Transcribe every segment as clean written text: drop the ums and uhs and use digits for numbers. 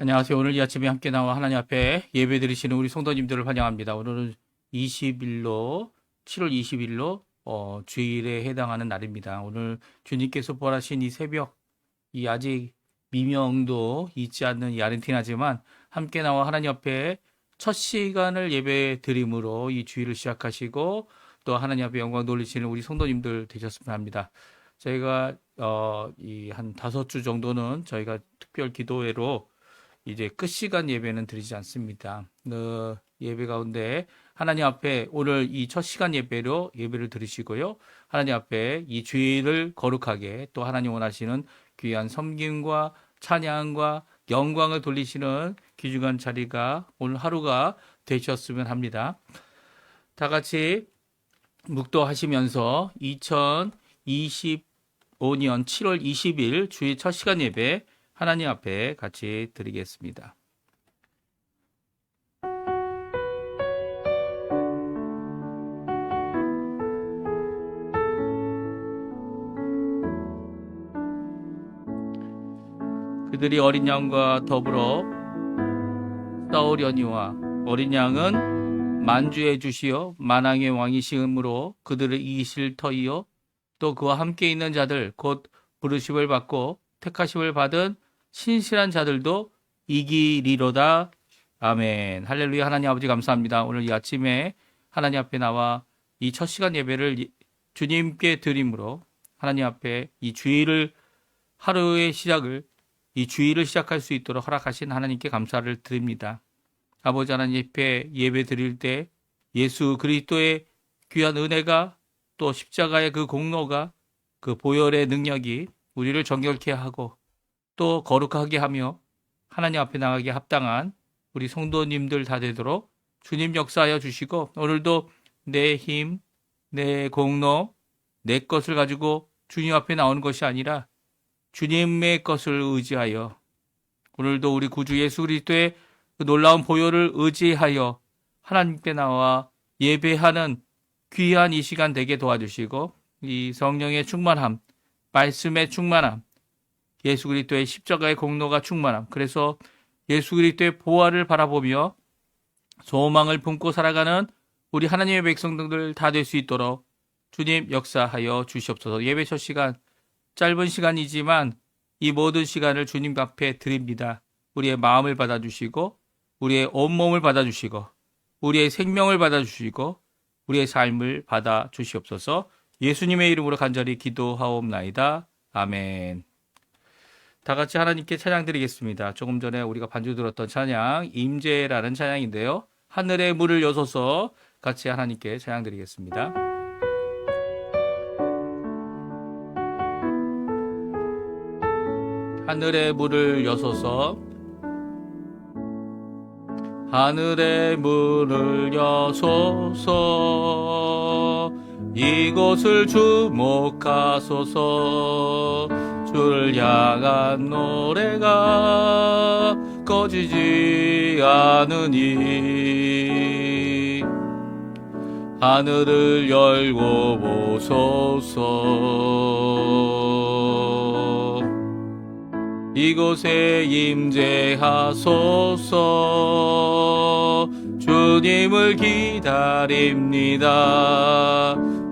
안녕하세요. 오늘 이 아침에 함께 나와 하나님 앞에 예배 드리시는 우리 성도님들을 환영합니다. 오늘은 7월 20일로 주일에 해당하는 날입니다. 오늘 주님께서 부활하신 이 새벽, 이 아직 미명도 있지 않는 이 아르헨티나지만 함께 나와 하나님 앞에 첫 시간을 예배 드림으로 이 주일을 시작하시고 또 하나님 앞에 영광 돌리시는 우리 성도님들 되셨으면 합니다. 저희가 이 한 5주 정도는 저희가 특별 기도회로 이제 끝 시간 예배는 드리지 않습니다. 예배 가운데 하나님 앞에 오늘 이 첫 시간 예배로 예배를 드리시고요. 하나님 앞에 이 주일을 거룩하게 또 하나님 원하시는 귀한 섬김과 찬양과 영광을 돌리시는 귀중한 자리가 오늘 하루가 되셨으면 합니다. 다 같이 묵도하시면서 2025년 7월 20일 주일 첫 시간 예배 하나님 앞에 같이 드리겠습니다. 그들이 어린 양과 더불어 싸우려니와 어린 양은 만주의 주시요 만왕의 왕이시므로 그들을 이기실 터이요 또 그와 함께 있는 자들 곧 부르심을 받고 택하심을 받은 신실한 자들도 이기리로다. 아멘. 할렐루야. 하나님 아버지 감사합니다. 오늘 이 아침에 하나님 앞에 나와 이 첫 시간 예배를 주님께 드림으로 하나님 앞에 이 주일을 하루의 시작을 이 주일을 시작할 수 있도록 허락하신 하나님께 감사를 드립니다. 아버지 하나님 앞에 예배 드릴 때 예수 그리스도의 귀한 은혜가 또 십자가의 그 공로가 그 보혈의 능력이 우리를 정결케 하고 또 거룩하게 하며 하나님 앞에 나가기에 합당한 우리 성도님들 다 되도록 주님 역사하여 주시고 오늘도 내 힘, 내 공로, 내 것을 가지고 주님 앞에 나오는 것이 아니라 주님의 것을 의지하여 오늘도 우리 구주 예수 그리스도의 그 놀라운 보혈을 의지하여 하나님께 나와 예배하는 귀한 이 시간 되게 도와주시고 이 성령의 충만함, 말씀의 충만함, 예수 그리스도의 십자가의 공로가 충만함. 그래서 예수 그리스도의 보혈을 바라보며 소망을 품고 살아가는 우리 하나님의 백성들 다 될 수 있도록 주님 역사하여 주시옵소서. 예배 첫 시간 짧은 시간이지만 이 모든 시간을 주님 앞에 드립니다. 우리의 마음을 받아주시고 우리의 온몸을 받아주시고 우리의 생명을 받아주시고 우리의 삶을 받아주시옵소서. 예수님의 이름으로 간절히 기도하옵나이다. 아멘. 다 같이 하나님께 찬양 드리겠습니다. 조금 전에 우리가 반주 들었던 찬양 임재라는 찬양인데요. 하늘의 문을 여소서 같이 하나님께 찬양 드리겠습니다. 하늘의 문을 여소서 하늘의 문을 여소서 이곳을 주목하소서 주를 향한 노래가 꺼지지 않으니 하늘을 열고 보소서 이곳에 임재하소서 주님을 기다립니다.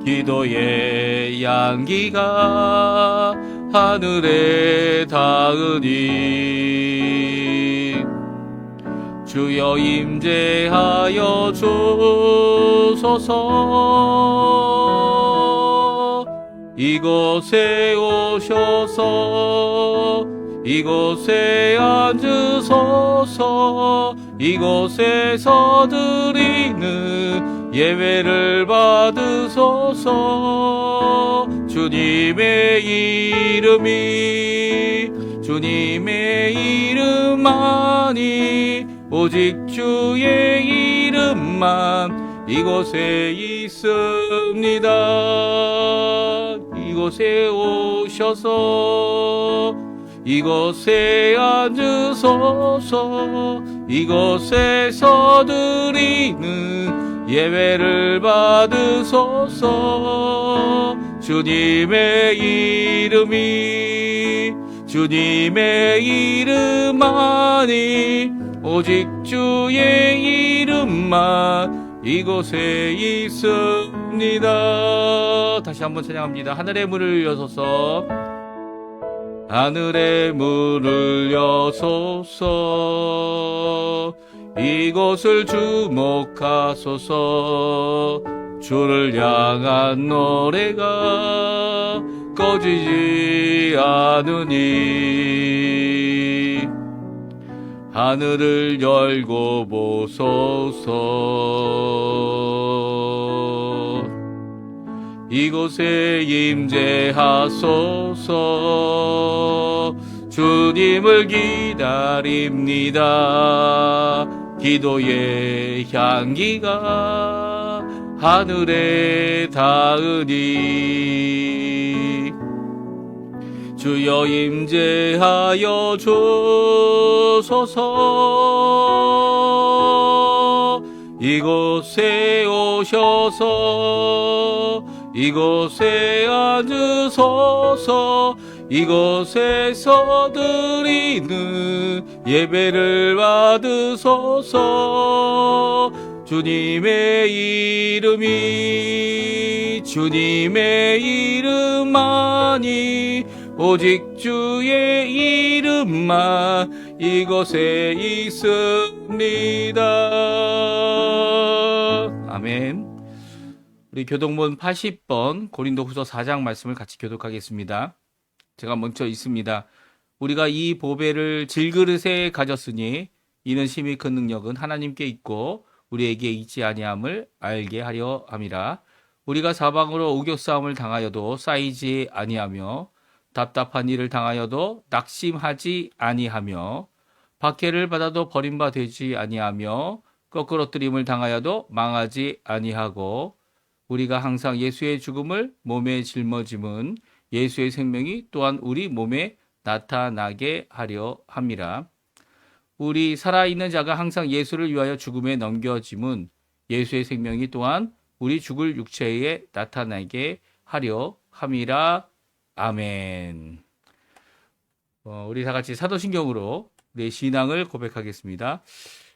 기도의 향기가 하늘에 닿으니 주여 임재하여 주소서 이곳에 오셔서 이곳에 앉으소서 이곳에서 드리는 예배를 받으소서 주님의 이름만이 오직 주의 이름만 이곳에 있습니다. 이곳에 오셔서 이곳에 앉으소서 이곳에서 드리는 예배를 받으소서 주님의 이름이 주님의 이름만이 오직 주의 이름만 이곳에 있습니다. 다시 한번 찬양합니다. 하늘의 문을 여소서 하늘의 문을 여소서 이곳을 주목하소서 주를 향한 노래가 꺼지지 않으니 하늘을 열고 보소서 이곳에 임재하소서 주님을 기다립니다. 기도의 향기가 하늘에 닿으니 주여 임재하여 주소서 이곳에 오셔서 이곳에 앉으소서 이곳에서 드리는 예배를 받으소서 주님의 이름만이 오직 주의 이름만 이곳에 있습니다. 아멘. 우리 교독본 80번 고린도후서 4장 말씀을 같이 교독하겠습니다. 제가 먼저 있습니다. 우리가 이 보배를 질그릇에 가졌으니 이는 심히 큰 능력은 하나님께 있고 우리에게 있지 아니함을 알게 하려 함이라. 우리가 사방으로 우겨싸움을 당하여도 쌓이지 아니하며 답답한 일을 당하여도 낙심하지 아니하며 박해를 받아도 버림바 되지 아니하며 거꾸러뜨림을 당하여도 망하지 아니하고 우리가 항상 예수의 죽음을 몸에 짊어짐은 예수의 생명이 또한 우리 몸에 나타나게 하려 함이라. 우리 살아있는 자가 항상 예수를 위하여 죽음에 넘겨짐은 예수의 생명이 또한 우리 죽을 육체에 나타나게 하려 함이라. 아멘. 우리 다 같이 사도신경으로 내 신앙을 고백하겠습니다.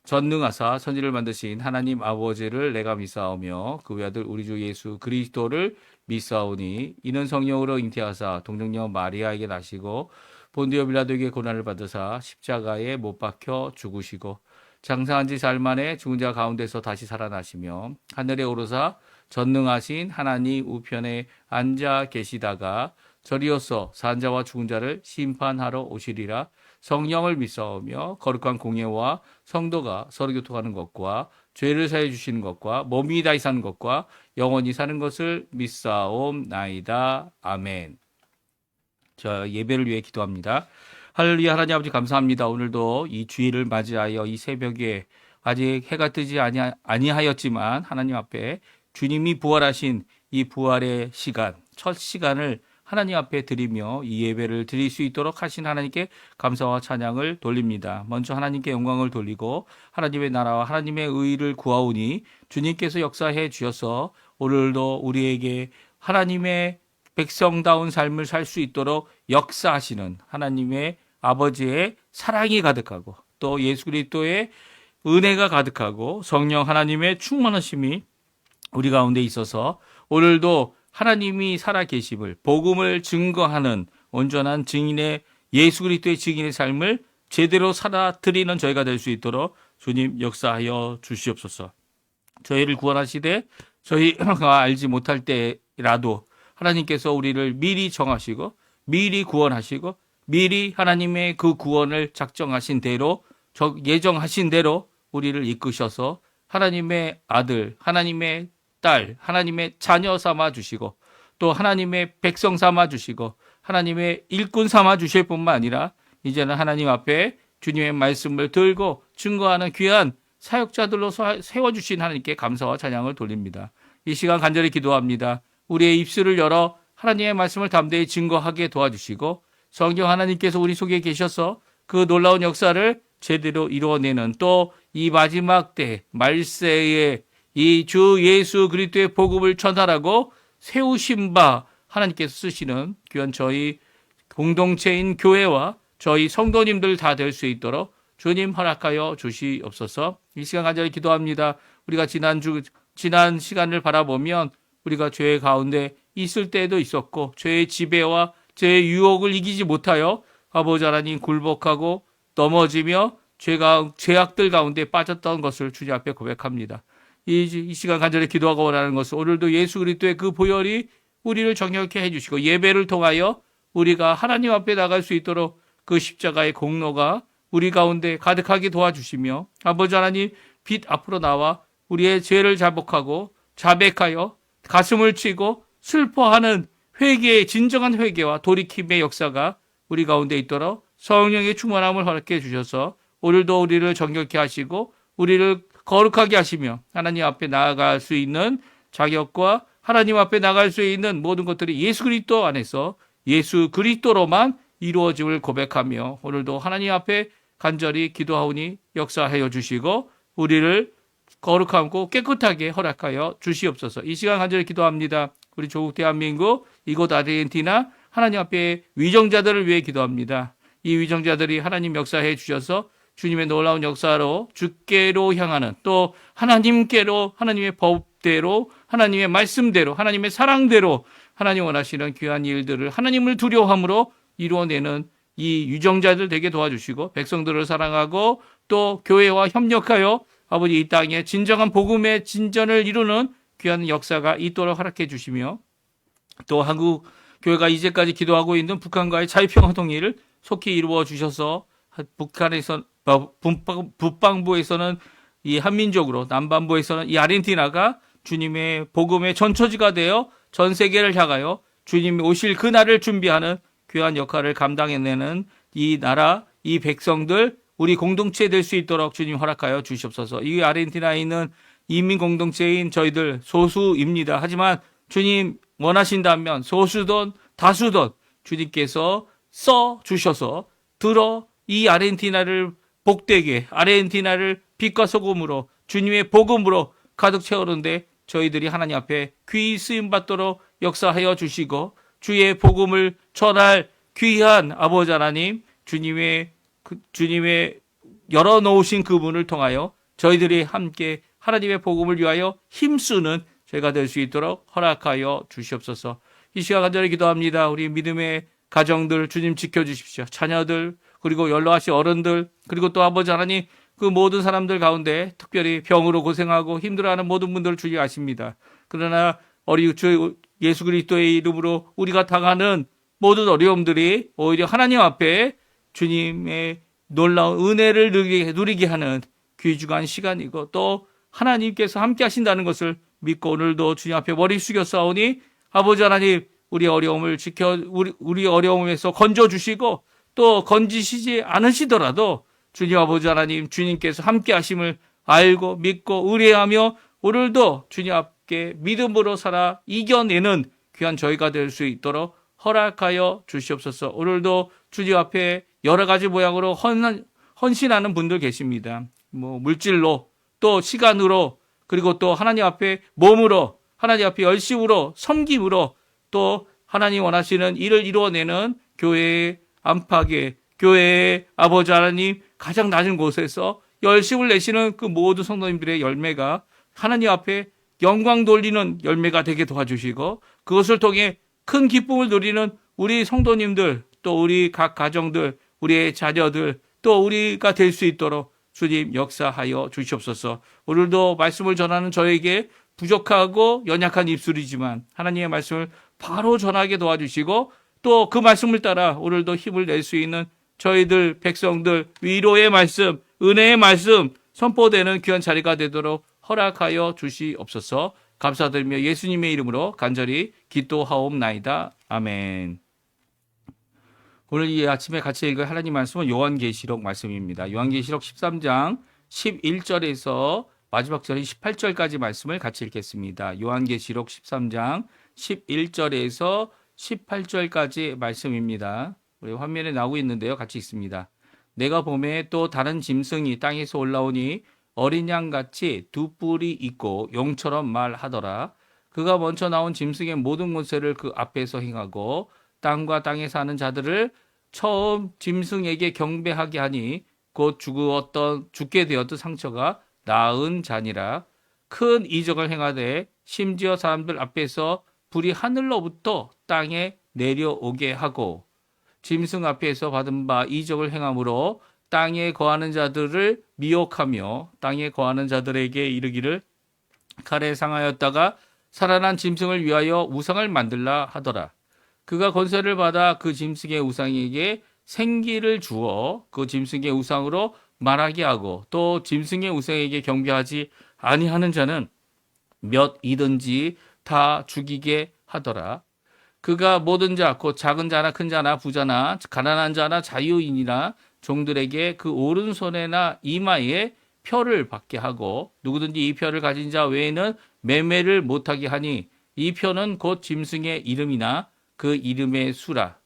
전능하사 천지를 만드신 하나님 아버지를 내가 믿사오며 그 외아들 우리 주 예수 그리스도를 믿사오니 이는 성령으로 잉태하사 동정녀 마리아에게 나시고 본디오 빌라도에게 고난을 받으사 십자가에 못 박혀 죽으시고 장사한 지 사흘 만에 죽은 자 가운데서 다시 살아나시며 하늘에 오르사 전능하신 하나님 우편에 앉아 계시다가 저리어서 산 자와 죽은 자를 심판하러 오시리라. 성령을 믿사오며 거룩한 공예와 성도가 서로 교통하는 것과 죄를 사해 주시는 것과 몸이 다시 사는 것과 영원히 사는 것을 믿사옵나이다. 아멘. 자, 예배를 위해 기도합니다. 할렐루야. 하나님 아버지 감사합니다. 오늘도 이 주일을 맞이하여 이 새벽에 아직 해가 뜨지 아니하였지만 하나님 앞에 주님이 부활하신 이 부활의 시간, 첫 시간을 하나님 앞에 드리며 이 예배를 드릴 수 있도록 하신 하나님께 감사와 찬양을 돌립니다. 먼저 하나님께 영광을 돌리고 하나님의 나라와 하나님의 의를 구하오니 주님께서 역사해 주셔서 오늘도 우리에게 하나님의 백성다운 삶을 살 수 있도록 역사하시는 하나님의 아버지의 사랑이 가득하고 또 예수 그리스도의 은혜가 가득하고 성령 하나님의 충만하심이 우리 가운데 있어서 오늘도 하나님이 살아계심을 복음을 증거하는 온전한 증인의 예수 그리스도의 증인의 삶을 제대로 살아드리는 저희가 될 수 있도록 주님 역사하여 주시옵소서. 저희를 구원하시되 저희가 알지 못할 때라도 하나님께서 우리를 미리 정하시고 미리 구원하시고 미리 하나님의 그 구원을 작정하신 대로 예정하신 대로 우리를 이끄셔서 하나님의 아들, 하나님의 딸, 하나님의 자녀 삼아 주시고 또 하나님의 백성 삼아 주시고 하나님의 일꾼 삼아 주실 뿐만 아니라 이제는 하나님 앞에 주님의 말씀을 들고 증거하는 귀한 사역자들로 세워주신 하나님께 감사와 찬양을 돌립니다. 이 시간 간절히 기도합니다. 우리의 입술을 열어 하나님의 말씀을 담대히 증거하게 도와주시고 성경 하나님께서 우리 속에 계셔서 그 놀라운 역사를 제대로 이루어내는 또 이 마지막 때 말세에 이 주 예수 그리스도의 복음을 전달하고 세우신 바 하나님께서 쓰시는 귀한 저희 공동체인 교회와 저희 성도님들 다 될 수 있도록 주님 허락하여 주시옵소서. 이 시간 간절히 기도합니다. 우리가 지난 시간을 바라보면 우리가 죄 가운데 있을 때도 있었고 죄의 지배와 죄의 유혹을 이기지 못하여 아버지 하나님 굴복하고 넘어지며 죄악들 가운데 빠졌던 것을 주님 앞에 고백합니다. 이 시간 간절히 기도하고 원하는 것은 오늘도 예수 그리스도의 그 보혈이 우리를 정결케 해주시고 예배를 통하여 우리가 하나님 앞에 나갈 수 있도록 그 십자가의 공로가 우리 가운데 가득하게 도와주시며 아버지 하나님 빛 앞으로 나와 우리의 죄를 자백하여 가슴을 치고 슬퍼하는 회개의 진정한 회개와 돌이킴의 역사가 우리 가운데 있도록 성령의 충만함을 허락해 주셔서 오늘도 우리를 정결케 하시고 우리를 거룩하게 하시며 하나님 앞에 나아갈 수 있는 자격과 하나님 앞에 나갈 수 있는 모든 것들이 예수 그리스도 안에서 예수 그리스도로만 이루어짐을 고백하며 오늘도 하나님 앞에 간절히 기도하오니 역사하여 주시고 우리를 거룩하고 깨끗하게 허락하여 주시옵소서. 이 시간 간절히 기도합니다. 우리 조국 대한민국 이곳 아르헨티나 하나님 앞에 위정자들을 위해 기도합니다. 이 위정자들이 하나님 역사해 주셔서 주님의 놀라운 역사로 주께로 향하는 또 하나님께로 하나님의 법대로 하나님의 말씀대로 하나님의 사랑대로 하나님 원하시는 귀한 일들을 하나님을 두려워함으로 이루어내는 이 유정자들 되게 도와주시고 백성들을 사랑하고 또 교회와 협력하여 아버지 이 땅에 진정한 복음의 진전을 이루는 귀한 역사가 있도록 허락해 주시며 또 한국 교회가 이제까지 기도하고 있는 북한과의 자유평화 통일을 속히 이루어 주셔서 북방부에서는 이 한민족으로 남반부에서는 이 아르헨티나가 주님의 복음의 전초지가 되어 전 세계를 향하여 주님이 오실 그날을 준비하는 귀한 역할을 감당해내는 이 나라, 이 백성들, 우리 공동체 될 수 있도록 주님 허락하여 주시옵소서. 이 아르헨티나에 있는 이민 공동체인 저희들 소수입니다. 하지만 주님 원하신다면 소수든 다수든 주님께서 써 주셔서 이 아르헨티나를 복되게 아르헨티나를 빛과 소금으로 주님의 복음으로 가득 채우는데 저희들이 하나님 앞에 귀히 쓰임 받도록 역사하여 주시고 주의 복음을 전할 귀한 아버지 하나님 주님의 열어놓으신 그분을 통하여 저희들이 함께 하나님의 복음을 위하여 힘쓰는 저희가 될 수 있도록 허락하여 주시옵소서. 이 시간 간절히 기도합니다. 우리 믿음의 가정들 주님 지켜주십시오. 자녀들 그리고 연로하신 어른들 그리고 또 아버지 하나님 그 모든 사람들 가운데 특별히 병으로 고생하고 힘들어하는 모든 분들을 주님 아십니다. 그러나 예수 그리스도의 이름으로 우리가 당하는 모든 어려움들이 오히려 하나님 앞에 주님의 놀라운 은혜를 누리게 하는 귀중한 시간이고 또 하나님께서 함께 하신다는 것을 믿고 오늘도 주님 앞에 머리 숙여 싸우니 아버지 하나님 우리 어려움에서 건져주시고 또 건지시지 않으시더라도 주님 아버지 하나님 주님께서 함께 하심을 알고 믿고 의뢰하며 오늘도 주님 앞에 믿음으로 살아 이겨내는 귀한 저희가 될 수 있도록 허락하여 주시옵소서. 오늘도 주님 앞에 여러 가지 모양으로 헌신하는 분들 계십니다. 물질로 또 시간으로 그리고 또 하나님 앞에 몸으로 하나님 앞에 열심으로 섬김으로 또 하나님 원하시는 일을 이루어내는 교회의 안팎에 교회의 아버지 하나님 가장 낮은 곳에서 열심을 내시는 그 모든 성도님들의 열매가 하나님 앞에 영광 돌리는 열매가 되게 도와주시고 그것을 통해 큰 기쁨을 누리는 우리 성도님들 또 우리 각 가정들 우리의 자녀들 또 우리가 될 수 있도록 주님 역사하여 주시옵소서. 오늘도 말씀을 전하는 저에게 부족하고 연약한 입술이지만 하나님의 말씀을 바로 전하게 도와주시고 또 그 말씀을 따라 오늘도 힘을 낼 수 있는 저희들 백성들 위로의 말씀, 은혜의 말씀 선포되는 귀한 자리가 되도록 허락하여 주시옵소서. 감사드리며 예수님의 이름으로 간절히 기도하옵나이다. 아멘. 오늘 이 아침에 같이 읽을 하나님 말씀은 요한계시록 말씀입니다. 요한계시록 13장 11절에서 마지막 절인 18절까지 말씀을 같이 읽겠습니다. 요한계시록 13장 11절에서 18절까지 말씀입니다. 우리 화면에 나오고 있는데요. 같이 읽습니다. 내가 보매 또 다른 짐승이 땅에서 올라오니 어린 양같이 두 뿔이 있고 용처럼 말하더라. 그가 먼저 나온 짐승의 모든 권세를 그 앞에서 행하고 땅과 땅에 사는 자들을 처음 짐승에게 경배하게 하니 곧 죽게 되었던 상처가 나은 자니라. 큰 이적을 행하되 심지어 사람들 앞에서 불이 하늘로부터 땅에 내려오게 하고 짐승 앞에서 받은 바 이적을 행함으로 땅에 거하는 자들을 미혹하며 땅에 거하는 자들에게 이르기를 칼에 상하였다가 살아난 짐승을 위하여 우상을 만들라 하더라. 그가 권세를 받아 그 짐승의 우상에게 생기를 주어 그 짐승의 우상으로 말하게 하고 또 짐승의 우상에게 경배하지 아니하는 자는 몇 이든지 다 죽이게 하더라. 그가 모든 자, 곧 작은 자나 큰 자나 부자나 가난한 자나 자유인이나 종들에게 그 오른손에나 이마에 표를 받게 하고 누구든지 이 표를 가진 자 외에는 매매를 못하게 하니 이 표는 곧 짐승의 이름이나 그 이름의 수라.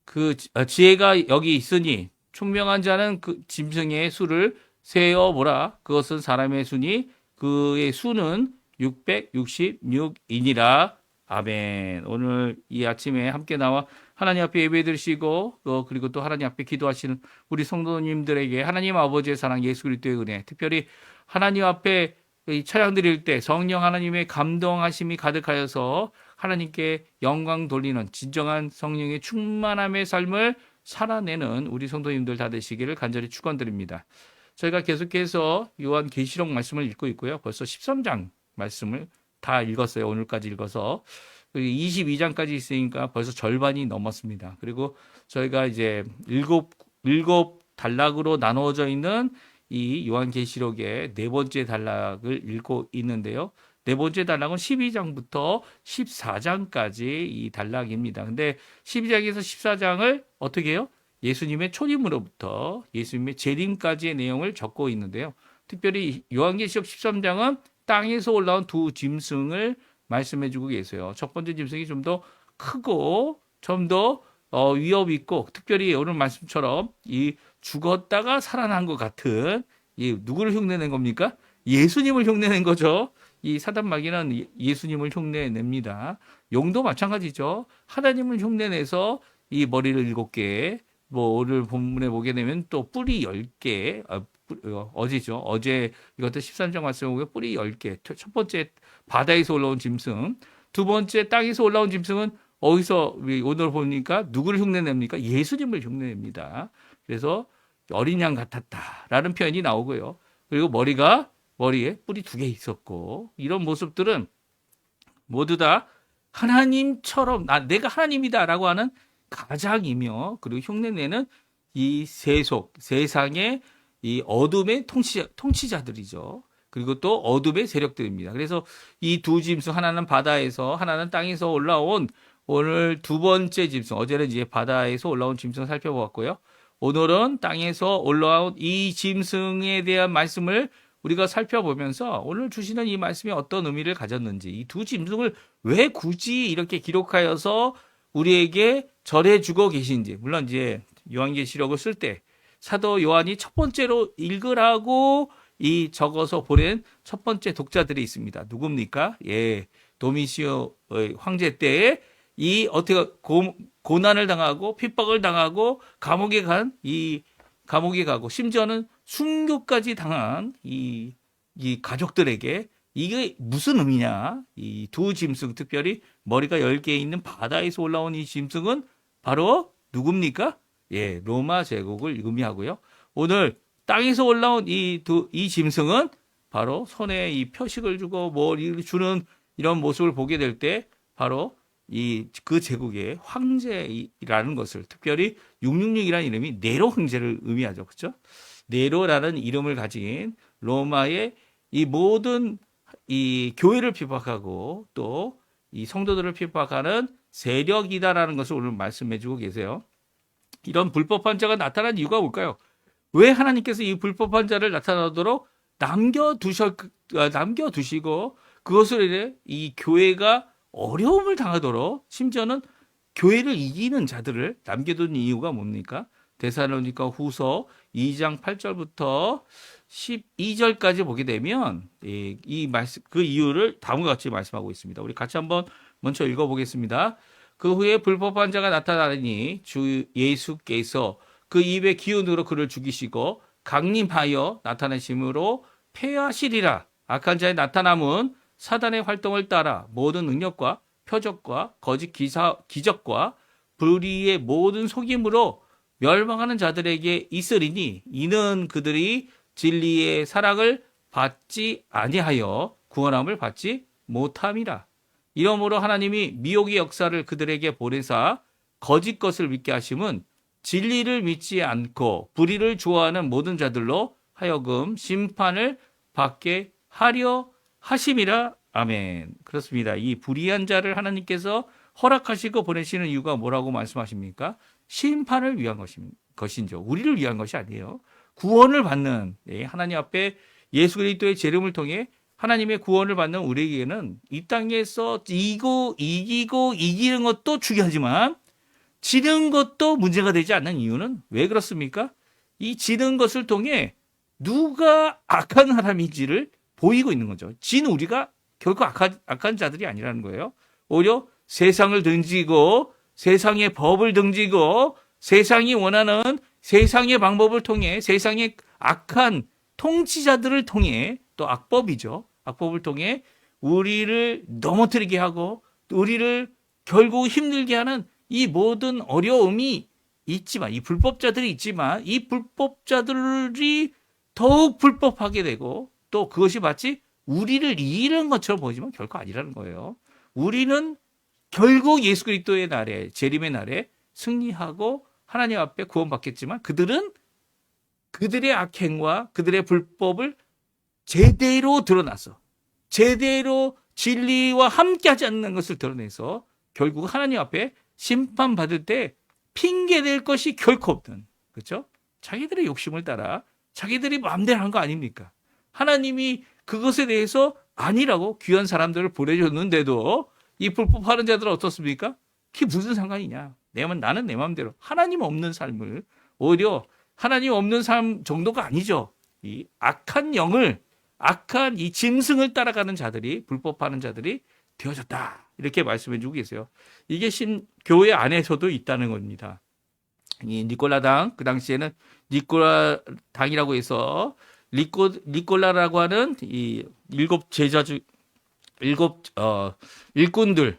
그 지혜가 여기 있으니 총명한 자는 그 짐승의 수를 세어보라. 그것은 사람의 수니 그의 수는 666이니라. 아멘. 오늘 이 아침에 함께 나와 하나님 앞에 예배 드리시고 그리고 또 하나님 앞에 기도하시는 우리 성도님들에게 하나님 아버지의 사랑 예수 그리스도의 은혜, 특별히 하나님 앞에 찬양 드릴 때 성령 하나님의 감동하심이 가득하여서 하나님께 영광 돌리는 진정한 성령의 충만함의 삶을 살아내는 우리 성도님들 다 되시기를 간절히 축원드립니다. 저희가 계속해서 요한계시록 말씀을 읽고 있고요. 벌써 13장 말씀을 다 읽었어요. 오늘까지 읽어서 22장까지 있으니까 벌써 절반이 넘었습니다. 그리고 저희가 이제 일곱 단락으로 나누어져 있는 이 요한계시록의 네 번째 단락을 읽고 있는데요. 네 번째 단락은 12장부터 14장까지 이 단락입니다. 근데 12장에서 14장을 어떻게 해요? 예수님의 초림으로부터 예수님의 재림까지의 내용을 적고 있는데요. 특별히 요한계시록 13장은 땅에서 올라온 두 짐승을 말씀해주고 계세요. 첫 번째 짐승이 좀 더 크고 좀 더 위협 있고, 특별히 오늘 말씀처럼 이 죽었다가 살아난 것 같은 이 누구를 흉내낸 겁니까? 예수님을 흉내낸 거죠. 이 사단 마귀는 예수님을 흉내냅니다. 용도 마찬가지죠. 하나님을 흉내내서 이 머리를 7개, 뭐 오늘 본문에 보게 되면 또 뿔이 10개, 어제죠. 어제 이것도 13장 말씀에 보면 뿔이 10개. 첫 번째 바다에서 올라온 짐승, 두 번째 땅에서 올라온 짐승은 어디서 오늘 보니까 누구를 흉내냅니까? 예수님을 흉내냅니다. 그래서 어린 양 같았다라는 표현이 나오고요. 그리고 머리에 뿔이 2개 있었고, 이런 모습들은 모두 다 하나님처럼 내가 하나님이다라고 하는 가장이며, 그리고 흉내내는 이 세상의 이 어둠의 통치자들이죠. 그리고 또 어둠의 세력들입니다. 그래서 이 두 짐승, 하나는 바다에서, 하나는 땅에서 올라온 오늘 두 번째 짐승, 어제는 이제 바다에서 올라온 짐승을 살펴보았고요. 오늘은 땅에서 올라온 이 짐승에 대한 말씀을 우리가 살펴보면서 오늘 주시는 이 말씀이 어떤 의미를 가졌는지, 이 두 짐승을 왜 굳이 이렇게 기록하여서 우리에게 전해주고 계신지, 물론 이제 요한계시록을 쓸 때 사도 요한이 첫 번째로 읽으라고 이 적어서 보낸 첫 번째 독자들이 있습니다. 누굽니까? 예, 도미시오 황제 때에 이 어떻게 고난을 당하고 핍박을 당하고 감옥에 가고 심지어는 순교까지 당한 이 가족들에게 이게 무슨 의미냐? 이 두 짐승, 특별히 머리가 10개 있는 바다에서 올라온 이 짐승은 바로 누굽니까? 예, 로마 제국을 의미하고요. 오늘 땅에서 올라온 이 짐승은 바로 손에 이 표식을 주고 머리를 주는 이런 모습을 보게 될 때 바로 그 제국의 황제라는 것을, 특별히 666이라는 이름이 네로 황제를 의미하죠. 그렇죠? 네로라는 이름을 가진 로마의 이 모든 이 교회를 핍박하고 또 이 성도들을 핍박하는 세력이다라는 것을 오늘 말씀해 주고 계세요. 이런 불법한 자가 나타난 이유가 뭘까요? 왜 하나님께서 이 불법한 자를 나타나도록 남겨두시고 그것을 인해 이 교회가 어려움을 당하도록, 심지어는 교회를 이기는 자들을 남겨둔 이유가 뭡니까? 데살로니가 후서 2장 8절부터 12절까지 보게 되면 이 말씀, 그 이유를 다음과 같이 말씀하고 있습니다. 우리 같이 한번 먼저 읽어보겠습니다. 그 후에 불법한 자가 나타나니 주 예수께서 그 입의 기운으로 그를 죽이시고 강림하여 나타내심으로 폐하시리라. 악한 자의 나타남은 사단의 활동을 따라 모든 능력과 표적과 거짓 기적과 불의의 모든 속임으로 멸망하는 자들에게 있으리니 이는 그들이 진리의 사랑을 받지 아니하여 구원함을 받지 못함이라. 이러므로 하나님이 미혹의 역사를 그들에게 보내사 거짓 것을 믿게 하심은 진리를 믿지 않고 불의를 좋아하는 모든 자들로 하여금 심판을 받게 하려 하심이라. 아멘. 그렇습니다. 이 불의한 자를 하나님께서 허락하시고 보내시는 이유가 뭐라고 말씀하십니까? 심판을 위한 것인죠. 우리를 위한 것이 아니에요. 구원을 받는, 하나님 앞에 예수 그리스도의 재림을 통해 하나님의 구원을 받는 우리에게는 이 땅에서 이기는 것도 중요하지만 지는 것도 문제가 되지 않는 이유는 왜 그렇습니까? 이 지는 것을 통해 누가 악한 사람인지를 보이고 있는 거죠. 진 우리가 결코 악한 자들이 아니라는 거예요. 오히려 세상을 등지고 세상의 법을 등지고 세상이 원하는 세상의 방법을 통해 세상의 악한 통치자들을 통해 또 악법이죠. 악법을 통해 우리를 넘어뜨리게 하고 우리를 결국 힘들게 하는 이 모든 어려움이 있지만 이 불법자들이 있지만 이 불법자들이 더욱 불법하게 되고 또 그것이 마치 우리를 이기는 것처럼 보이지만 결코 아니라는 거예요. 우리는 결국 예수 그리스도의 날에 재림의 날에 승리하고 하나님 앞에 구원받겠지만 그들은 그들의 악행과 그들의 불법을 제대로 드러나서 제대로 진리와 함께하지 않는 것을 드러내서 결국 하나님 앞에 심판받을 때 핑계댈 것이 결코 없는, 그렇죠? 자기들의 욕심을 따라 자기들이 마음대로 한 거 아닙니까? 하나님이 그것에 대해서 아니라고 귀한 사람들을 보내줬는데도 이 불법하는 자들은 어떻습니까? 그게 무슨 상관이냐? 나는 내 마음대로 하나님 없는 삶을 오히려 하나님 없는 삶 정도가 아니죠. 이 악한 영을 악한 이 짐승을 따라가는 자들이 불법하는 자들이 되어졌다. 이렇게 말씀해 주고 계세요. 이게 교회 안에서도 있다는 겁니다. 이 니콜라당 그 당시에는 니콜라당이라고 해서 니콜라라고 하는 이 일꾼들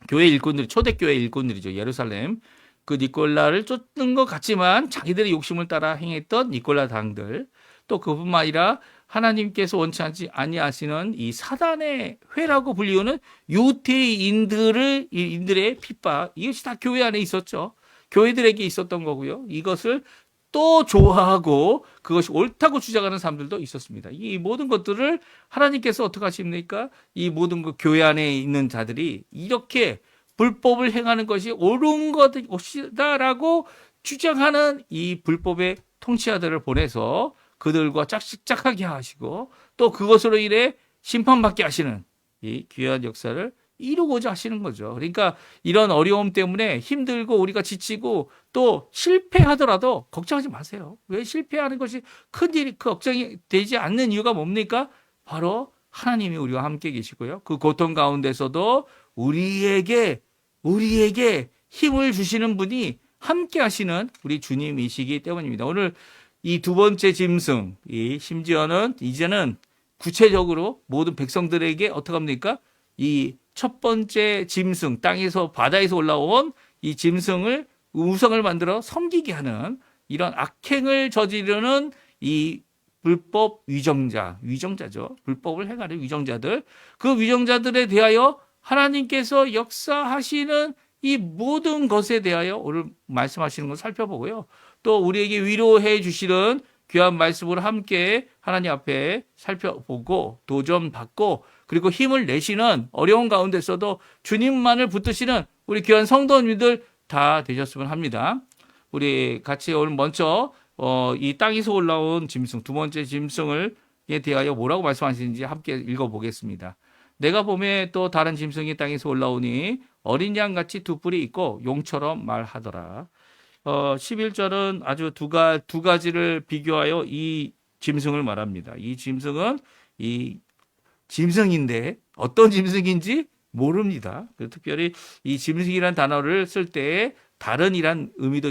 교회 일꾼들 초대교회 일꾼들이죠. 예루살렘 그 니콜라를 쫓는 것 같지만 자기들의 욕심을 따라 행했던 니콜라 당들 또 그뿐만 아니라 하나님께서 원치 아니하시는 이 사단의 회라고 불리우는 유대인들의 핍박 이것이 다 교회 안에 있었죠. 교회들에게 있었던 거고요. 이것을 또 좋아하고 그것이 옳다고 주장하는 사람들도 있었습니다. 이 모든 것들을 하나님께서 어떻게 하십니까? 이 모든 그 교회 안에 있는 자들이 이렇게 불법을 행하는 것이 옳은 것이다라고 주장하는 이 불법의 통치자들을 보내서 그들과 짝짝하게 하시고 또 그것으로 인해 심판받게 하시는 이 귀한 역사를 이루고자 하시는 거죠. 그러니까 이런 어려움 때문에 힘들고 우리가 지치고 또 실패하더라도 걱정하지 마세요. 왜 실패하는 것이 큰일이 걱정이 되지 않는 이유가 뭡니까? 바로 하나님이 우리와 함께 계시고요. 그 고통 가운데서도 우리에게 힘을 주시는 분이 함께 하시는 우리 주님이시기 때문입니다. 오늘 이 두 번째 짐승, 심지어는 이제는 구체적으로 모든 백성들에게 어떻게 합니까? 이 첫 번째 짐승, 땅에서 바다에서 올라온 이 짐승을 우상을 만들어 섬기게 하는 이런 악행을 저지르는 이 불법 위정자죠. 불법을 행하는 위정자들, 그 위정자들에 대하여 하나님께서 역사하시는 이 모든 것에 대하여 오늘 말씀하시는 걸 살펴보고요. 또 우리에게 위로해 주시는 귀한 말씀으로 함께 하나님 앞에 살펴보고 도전받고 그리고 힘을 내시는 어려운 가운데서도 주님만을 붙드시는 우리 귀한 성도님들 다 되셨으면 합니다. 우리 같이 오늘 먼저 이 땅에서 올라온 짐승, 두 번째 짐승에 대하여 뭐라고 말씀하시는지 함께 읽어보겠습니다. 내가 봄에 또 다른 짐승이 땅에서 올라오니 어린 양같이 두 뿔이 있고 용처럼 말하더라. 11절은 아주 두 가지를 비교하여 이 짐승을 말합니다. 이 짐승은 이 짐승인데 어떤 짐승인지 모릅니다. 특별히 이 짐승이란 단어를 쓸 때 다른이란 의미도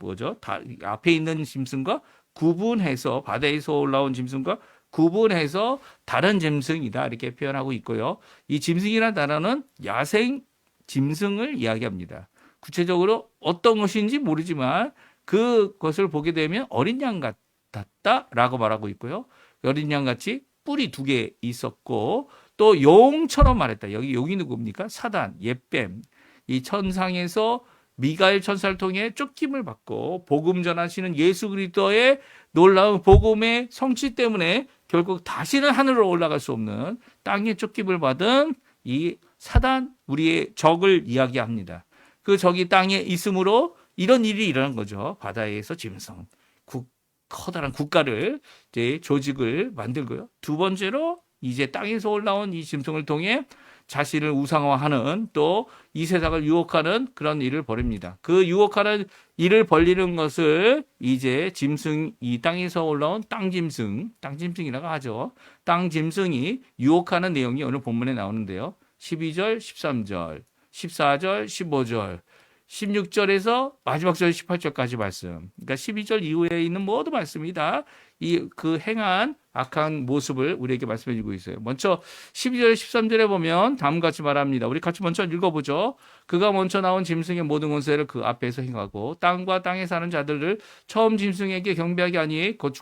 뭐죠? 앞에 있는 짐승과 구분해서 바다에서 올라온 짐승과 구분해서 다른 짐승이다 이렇게 표현하고 있고요. 이 짐승이란 단어는 야생 짐승을 이야기합니다. 구체적으로 어떤 것인지 모르지만 그것을 보게 되면 어린 양 같았다라고 말하고 있고요. 어린 양 같이 뿔이 2개 있었고 또 용처럼 말했다. 여기 용이 누굽니까? 사단, 옓뱀. 이 천상에서 미가엘 천사를 통해 쫓김을 받고 복음 전하시는 예수 그리스도의 놀라운 복음의 성취 때문에 결국 다시는 하늘로 올라갈 수 없는 땅에 쫓김을 받은 이 사단, 우리의 적을 이야기합니다. 그 적이 땅에 있으므로 이런 일이 일어난 거죠. 바다에서 짐승, 커다란 국가를 이제 조직을 만들고요. 두 번째로 이제 땅에서 올라온 이 짐승을 통해 자신을 우상화하는 또 이 세상을 유혹하는 그런 일을 벌입니다. 그 유혹하는 일을 벌리는 것을 이제 짐승, 이 땅에서 올라온 땅짐승이라고 하죠. 땅짐승이 유혹하는 내용이 오늘 본문에 나오는데요. 12절, 13절, 14절, 15절, 16절에서 마지막 절 18절까지 말씀. 그러니까 12절 이후에 있는 모든 말씀이 다 그 행한 악한 모습을 우리에게 말씀해 주고 있어요. 먼저 12절 13절에 보면 다음과 같이 말합니다. 우리 같이 먼저 읽어보죠. 그가 먼저 나온 짐승의 모든 권세를 그 앞에서 행하고 땅과 땅에 사는 자들을 처음 짐승에게 경배하게 하니 곧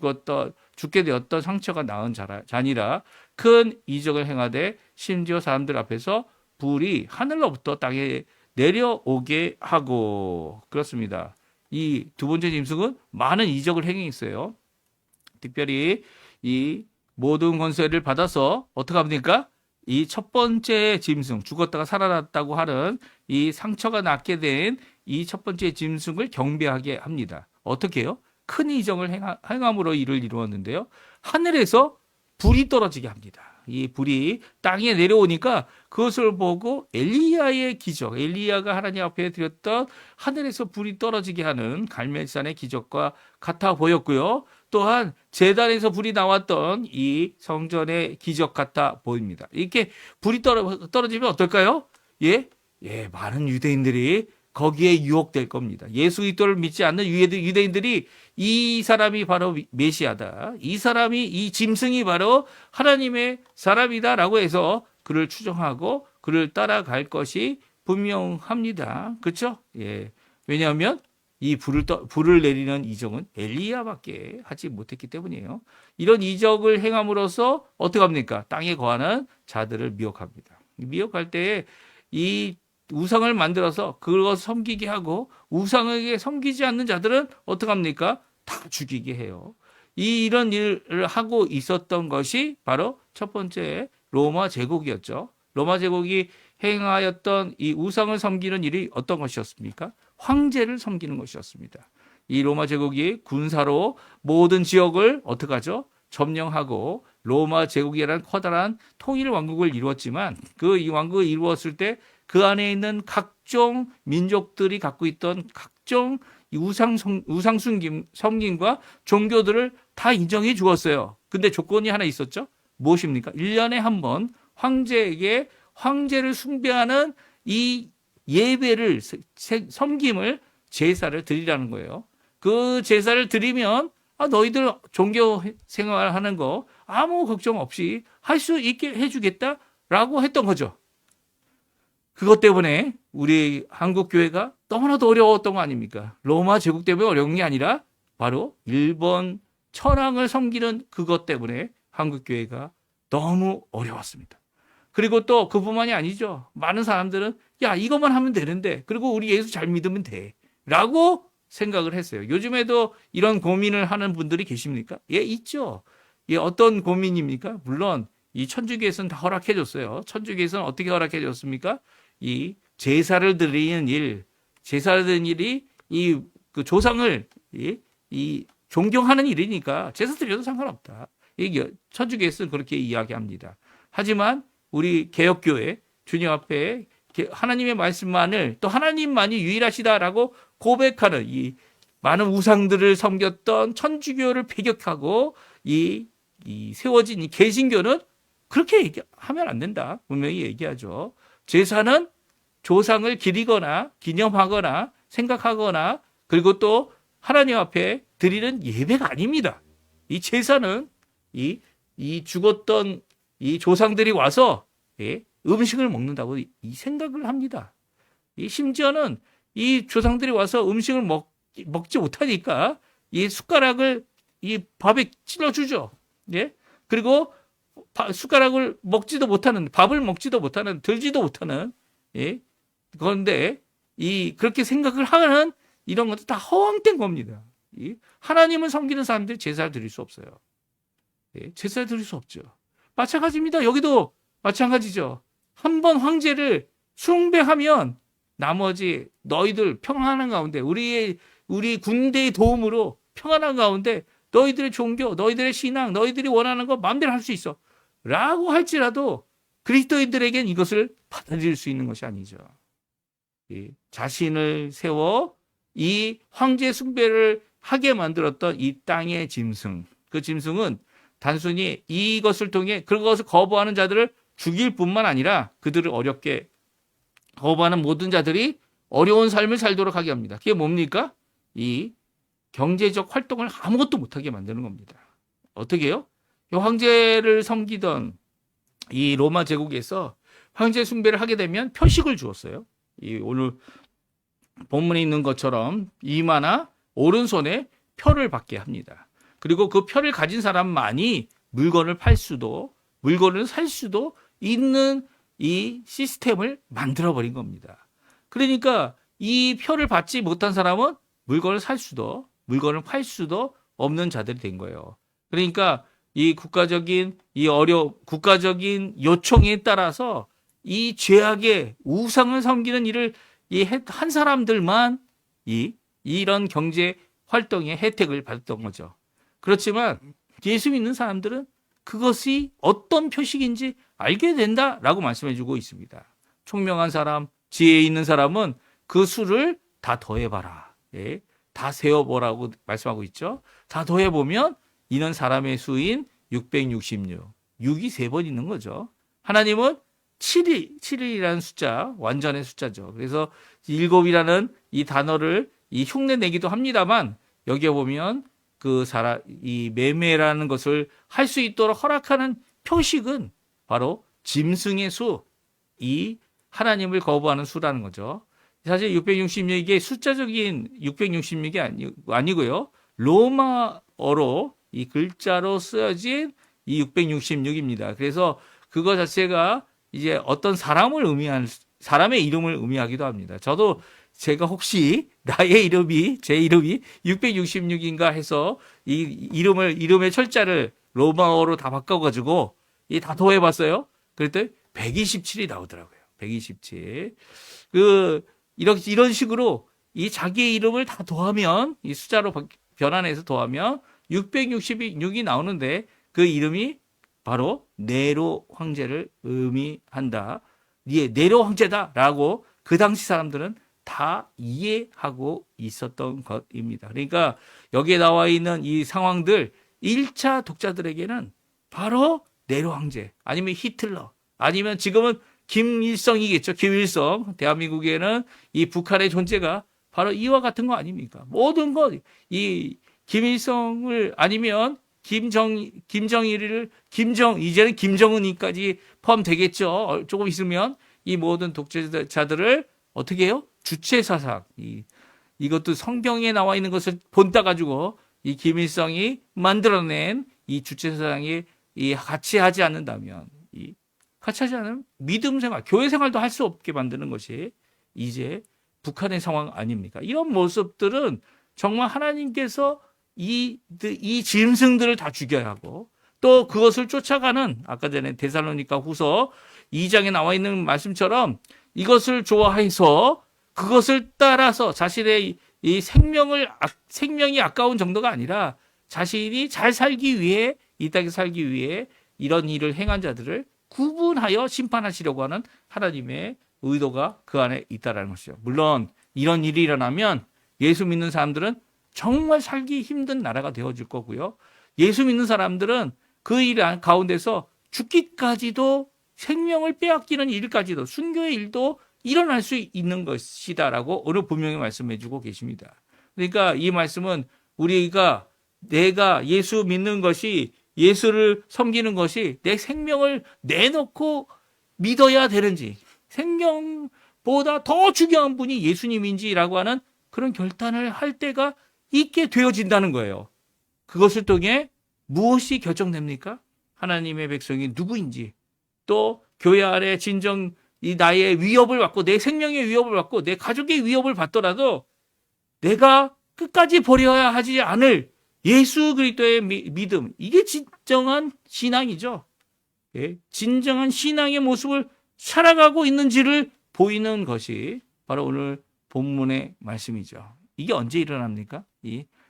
죽게 되었던 상처가 나은 자니라 큰 이적을 행하되 심지어 사람들 앞에서 불이 하늘로부터 땅에 내려오게 하고. 그렇습니다. 이 두 번째 짐승은 많은 이적을 행했어요. 특별히 이 모든 권세를 받아서 어떻게 합니까? 이 첫 번째 짐승, 죽었다가 살아났다고 하는 이 상처가 낫게 된 이 첫 번째 짐승을 경배하게 합니다. 어떻게 해요? 큰 이적을 행함으로 이를 이루었는데요. 하늘에서 불이 떨어지게 합니다. 이 불이 땅에 내려오니까 그것을 보고 엘리야의 기적, 엘리야가 하나님 앞에 드렸던 하늘에서 불이 떨어지게 하는 갈멜산의 기적과 같아 보였고요. 또한 제단에서 불이 나왔던 이 성전의 기적 같아 보입니다. 이렇게 불이 떨어지면 어떨까요? 많은 유대인들이 거기에 유혹될 겁니다. 예수 그리스도를 믿지 않는 유대인들이 이 사람이 바로 메시아다. 이 사람이 이 짐승이 바로 하나님의 사람이다라고 해서 그를 추종하고 그를 따라갈 것이 분명합니다. 그렇죠? 왜냐하면 이 불을 내리는 이적은 엘리야밖에 하지 못했기 때문이에요. 이런 이적을 행함으로써 어떻게 합니까? 땅에 거하는 자들을 미혹합니다. 미혹할 때에 이 우상을 만들어서 그것을 섬기게 하고 우상에게 섬기지 않는 자들은 어떻게 합니까? 다 죽이게 해요. 이런 일을 하고 있었던 것이 바로 첫 번째 로마 제국이었죠. 로마 제국이 행하였던 이 우상을 섬기는 일이 어떤 것이었습니까? 황제를 섬기는 것이었습니다. 이 로마 제국이 군사로 모든 지역을 어떻게 하죠? 점령하고 로마 제국이라는 커다란 통일 왕국을 이루었지만 이 왕국을 이루었을 때 그 안에 있는 각종 민족들이 갖고 있던 각종 우상 섬김과 종교들을 다 인정해 주었어요. 근데 조건이 하나 있었죠. 무엇입니까? 1년에 한 번 황제에게 황제를 숭배하는 이 예배를 섬김을 제사를 드리라는 거예요. 그 제사를 드리면 너희들 종교 생활하는 거 아무 걱정 없이 할 수 있게 해주겠다라고 했던 거죠. 그것 때문에 우리 한국 교회가 너무나도 어려웠던 거 아닙니까? 로마 제국 때문에 어려운 게 아니라 바로 일본 천황을 섬기는 그것 때문에 한국 교회가 너무 어려웠습니다. 그리고 또 그뿐만이 아니죠. 많은 사람들은 이것만 하면 되는데 그리고 우리 예수 잘 믿으면 돼 라고 생각을 했어요. 요즘에도 이런 고민을 하는 분들이 계십니까? 있죠. 어떤 고민입니까? 물론 이 천주교에서는 다 허락해 줬어요. 천주교에서는 어떻게 허락해 줬습니까? 이 제사를 드리는 일이 그 조상을 이 존경하는 일이니까 제사 드려도 상관없다. 이게 천주교에서는 그렇게 이야기합니다. 하지만 우리 개혁교회 주님 앞에 하나님의 말씀만을 또 하나님만이 유일하시다라고 고백하는 이 많은 우상들을 섬겼던 천주교를 배격하고 이 세워진 이 개신교는 그렇게 하면 안 된다. 분명히 얘기하죠. 제사는 조상을 기리거나 기념하거나 생각하거나 그리고 또 하나님 앞에 드리는 예배가 아닙니다. 이 제사는 이 죽었던 이 조상들이 와서 음식을 먹는다고 이 생각을 합니다. 심지어는 이 조상들이 와서 음식을 먹지 못하니까 이 숟가락을 이 밥에 찔러주죠. 예? 그리고 숟가락을 먹지도 못하는, 밥을 먹지도 못하는, 들지도 못하는, 예? 그런데 그렇게 생각을 하는 이런 것도 다 허황된 겁니다. 하나님을 섬기는 사람들이 제사를 드릴 수 없어요. 예? 제사를 드릴 수 없죠. 마찬가지입니다. 여기도 마찬가지죠. 한 번 황제를 숭배하면 나머지 너희들 평안한 가운데 우리 군대의 도움으로 평안한 가운데 너희들의 종교, 너희들의 신앙, 너희들이 원하는 거 마음대로 할 수 있어. 라고 할지라도 그리스도인들에겐 이것을 받아들일 수 있는 것이 아니죠. 자신을 세워 이 황제 숭배를 하게 만들었던 이 땅의 짐승. 그 짐승은 단순히 이것을 통해 그것을 거부하는 자들을 죽일 뿐만 아니라 그들을 어렵게 거부하는 모든 자들이 어려운 삶을 살도록 하게 합니다. 그게 뭡니까? 이 경제적 활동을 아무것도 못하게 만드는 겁니다. 어떻게 해요? 황제를 섬기던 이 로마 제국에서 황제 숭배를 하게 되면 표식을 주었어요. 오늘 본문에 있는 것처럼 이마나 오른손에 표를 받게 합니다. 그리고 그 표를 가진 사람만이 물건을 팔 수도 물건을 살 수도 있는 이 시스템을 만들어버린 겁니다. 그러니까 이 표를 받지 못한 사람은 물건을 살 수도 물건을 팔 수도 없는 자들이 된 거예요. 그러니까 이 국가적인 요청에 따라서 이 죄악의 우상을 섬기는 일을 한 사람들만 이런 경제 활동의 혜택을 받았던 거죠. 그렇지만 예수 믿는 사람들은 그것이 어떤 표식인지 알게 된다라고 말씀해주고 있습니다. 총명한 사람, 지혜 있는 사람은 그 수를 다 더해봐라. 예, 다 세어보라고 말씀하고 있죠. 다 더해보면 이는 사람의 수인 666. 6이 3번 있는 거죠. 하나님은 7이라는 숫자, 완전의 숫자죠. 그래서 7이라는 이 단어를 흉내 내기도 합니다만 여기에 보면 이 매매라는 것을 할 수 있도록 허락하는 표식은 바로 짐승의 수, 이 하나님을 거부하는 수라는 거죠. 사실 666이 숫자적인 666이 아니고요. 로마어로 이 글자로 쓰여진 이 666입니다. 그래서 그거 자체가 이제 어떤 사람의 이름을 의미하기도 합니다. 저도 제가 혹시 제 이름이 666인가 해서 이 이름의 철자를 로마어로 다 바꿔가지고 다 더해봤어요. 그랬더니 127이 나오더라고요. 127. 이런 식으로 이 자기의 이름을 다 더하면, 이 숫자로 변환해서 더하면 666이 나오는데 그 이름이 바로 네로 황제를 의미한다. 네로 황제다라고 그 당시 사람들은 다 이해하고 있었던 것입니다. 그러니까 여기에 나와 있는 이 상황들 1차 독자들에게는 바로 네로 황제 아니면 히틀러 아니면 지금은 김일성이겠죠. 김일성. 대한민국에는 이 북한의 존재가 바로 이와 같은 거 아닙니까? 모든 것, 이 김일성을 아니면 김정일을 이제는 김정은이까지 포함되겠죠. 조금 있으면 이 모든 독재자들을 어떻게 해요? 주체 사상. 이것도 성경에 나와 있는 것을 본따 가지고 이 김일성이 만들어낸 이 주체 사상이 같이 하지 않는다면 같이 하지 않으면 믿음 생활, 교회 생활도 할 수 없게 만드는 것이 이제 북한의 상황 아닙니까? 이런 모습들은 정말 하나님께서 이 짐승들을 다 죽여야 하고 또 그것을 쫓아가는 아까 전에 데살로니가 후서 2장에 나와 있는 말씀처럼 이것을 좋아해서 그것을 따라서 자신의 이 생명이 아까운 정도가 아니라 자신이 잘 살기 위해 이 땅에 살기 위해 이런 일을 행한 자들을 구분하여 심판하시려고 하는 하나님의 의도가 그 안에 있다라는 것이죠. 물론 이런 일이 일어나면 예수 믿는 사람들은 정말 살기 힘든 나라가 되어질 거고요. 예수 믿는 사람들은 그 일 가운데서 죽기까지도 생명을 빼앗기는 일까지도 순교의 일도 일어날 수 있는 것이다라고 오늘 분명히 말씀해 주고 계십니다. 그러니까 이 말씀은 우리가 내가 예수 믿는 것이 예수를 섬기는 것이 내 생명을 내놓고 믿어야 되는지 생명보다 더 중요한 분이 예수님인지라고 하는 그런 결단을 할 때가 있게 되어진다는 거예요. 그것을 통해 무엇이 결정됩니까? 하나님의 백성이 누구인지 또 교회 아래 진정 이 나의 위협을 받고 내 생명의 위협을 받고 내 가족의 위협을 받더라도 내가 끝까지 버려야 하지 않을 예수 그리스도의 믿음, 이게 진정한 신앙이죠. 예? 진정한 신앙의 모습을 살아가고 있는지를 보이는 것이 바로 오늘 본문의 말씀이죠. 이게 언제 일어납니까?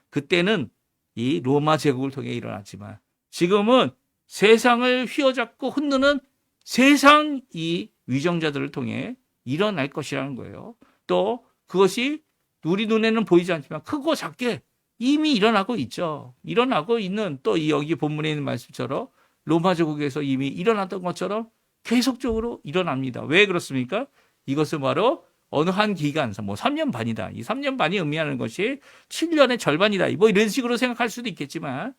그때는 이 로마 제국을 통해 일어났지만 지금은 세상을 휘어잡고 흔드는 세상 이 위정자들을 통해 일어날 것이라는 거예요. 또 그것이 우리 눈에는 보이지 않지만 크고 작게 이미 일어나고 있죠. 일어나고 있는 또 여기 본문에 있는 말씀처럼 로마 제국에서 이미 일어났던 것처럼 계속적으로 일어납니다. 왜 그렇습니까? 이것은 바로 어느 한 기간, 뭐 3년 반이다. 이 3년 반이 의미하는 것이 7년의 절반이다. 뭐 이런 식으로 생각할 수도 있겠지만